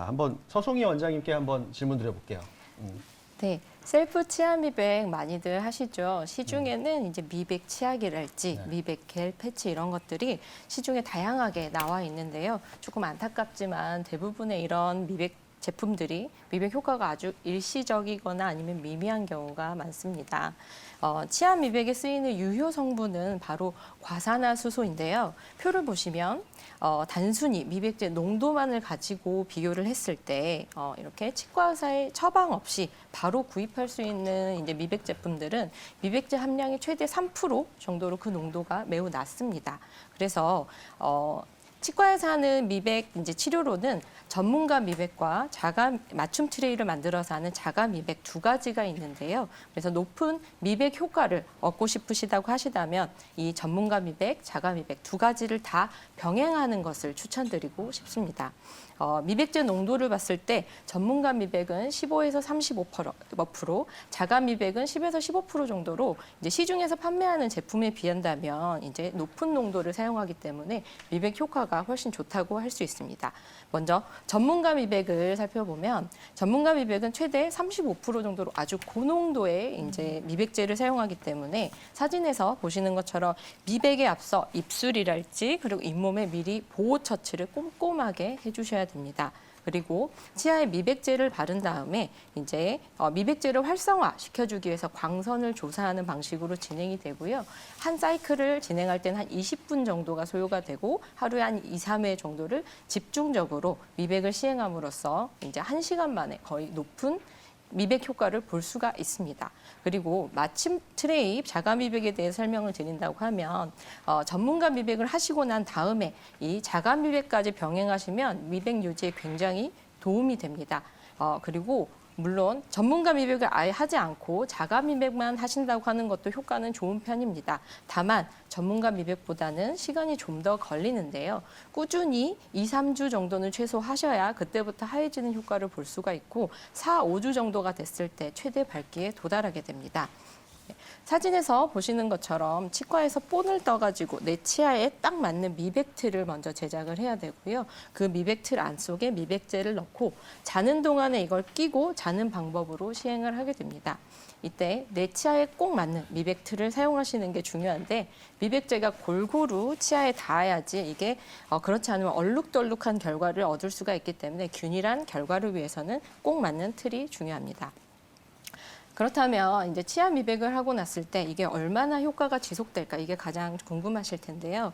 자, 한번 서송희 원장님께 한번 질문 드려볼게요. 네, 셀프 치아 미백 많이들 하시죠. 시중에는 이제 미백 치약이랄지 네. 미백 겔 패치 이런 것들이 시중에 다양하게 나와 있는데요. 조금 안타깝지만 대부분의 이런 미백 제품들이 미백 효과가 아주 일시적이거나 아니면 미미한 경우가 많습니다. 치아 미백에 쓰이는 유효 성분은 바로 과산화수소인데요. 표를 보시면 단순히 미백제 농도만을 가지고 비교를 했을 때 이렇게 치과 의사의 처방 없이 바로 구입할 수 있는 이제 미백 제품들은 미백제 함량이 최대 3% 정도로 그 농도가 매우 낮습니다. 그래서 치과에서 하는 미백 이제 치료로는 전문가 미백과 자가 맞춤 트레이를 만들어서 하는 자가 미백 두 가지가 있는데요. 그래서 높은 미백 효과를 얻고 싶으시다고 하시다면 이 전문가 미백, 자가 미백 두 가지를 다 병행하는 것을 추천드리고 싶습니다. 미백제 농도를 봤을 때 전문가 미백은 15에서 35%, 자가 미백은 10에서 15% 정도로 이제 시중에서 판매하는 제품에 비한다면 이제 높은 농도를 사용하기 때문에 미백 효과가 훨씬 좋다고 할 수 있습니다. 먼저 전문가 미백을 살펴보면 전문가 미백은 최대 35% 정도로 아주 고농도의 이제 미백제를 사용하기 때문에 사진에서 보시는 것처럼 미백에 앞서 입술이랄지 그리고 잇몸에 미리 보호 처치를 꼼꼼하게 해주셔야 됩니다. 그리고 치아에 미백제를 바른 다음에 이제 미백제를 활성화 시켜주기 위해서 광선을 조사하는 방식으로 진행이 되고요. 한 사이클을 진행할 때는 한 20분 정도가 소요가 되고 하루에 한 2, 3회 정도를 집중적으로 미백을 시행함으로써 이제 1시간 만에 거의 높은 미백 효과를 볼 수가 있습니다. 그리고 맞춤 트레이 자가 미백에 대해 설명을 드린다고 하면 전문가 미백을 하시고 난 다음에 이 자가 미백까지 병행하시면 미백 유지에 굉장히 도움이 됩니다. 그리고 물론 전문가 미백을 아예 하지 않고 자가 미백만 하신다고 하는 것도 효과는 좋은 편입니다. 다만 전문가 미백보다는 시간이 좀 더 걸리는데요. 꾸준히 2, 3주 정도는 최소 하셔야 그때부터 하얘지는 효과를 볼 수가 있고 4, 5주 정도가 됐을 때 최대 밝기에 도달하게 됩니다. 사진에서 보시는 것처럼 치과에서 본을 떠가지고 내 치아에 딱 맞는 미백틀을 먼저 제작을 해야 되고요. 그 미백틀 안쪽에 미백제를 넣고 자는 동안에 이걸 끼고 자는 방법으로 시행을 하게 됩니다. 이때 내 치아에 꼭 맞는 미백틀을 사용하시는 게 중요한데 미백제가 골고루 치아에 닿아야지 이게 그렇지 않으면 얼룩덜룩한 결과를 얻을 수가 있기 때문에 균일한 결과를 위해서는 꼭 맞는 틀이 중요합니다. 그렇다면 이제 치아 미백을 하고 났을 때 이게 얼마나 효과가 지속될까 이게 가장 궁금하실 텐데요.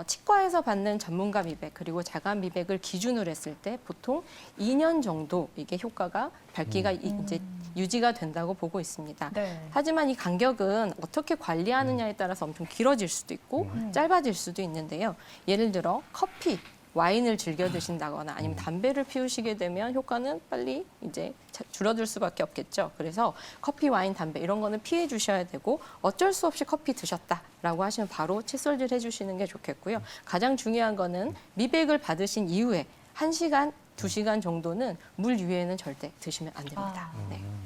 치과에서 받는 전문가 미백 그리고 자가 미백을 기준으로 했을 때 보통 2년 정도 이게 효과가 밝기가 이제 유지가 된다고 보고 있습니다. 네. 하지만 이 간격은 어떻게 관리하느냐에 따라서 엄청 길어질 수도 있고 짧아질 수도 있는데요. 예를 들어 커피, 와인을 즐겨 드신다거나 아니면 담배를 피우시게 되면 효과는 빨리 이제 줄어들 수밖에 없겠죠. 그래서 커피, 와인, 담배 이런 거는 피해 주셔야 되고 어쩔 수 없이 커피 드셨다라고 하시면 바로 칫솔질 해주시는 게 좋겠고요. 가장 중요한 거는 미백을 받으신 이후에 1시간, 2시간 정도는 물 위에는 절대 드시면 안 됩니다. 네.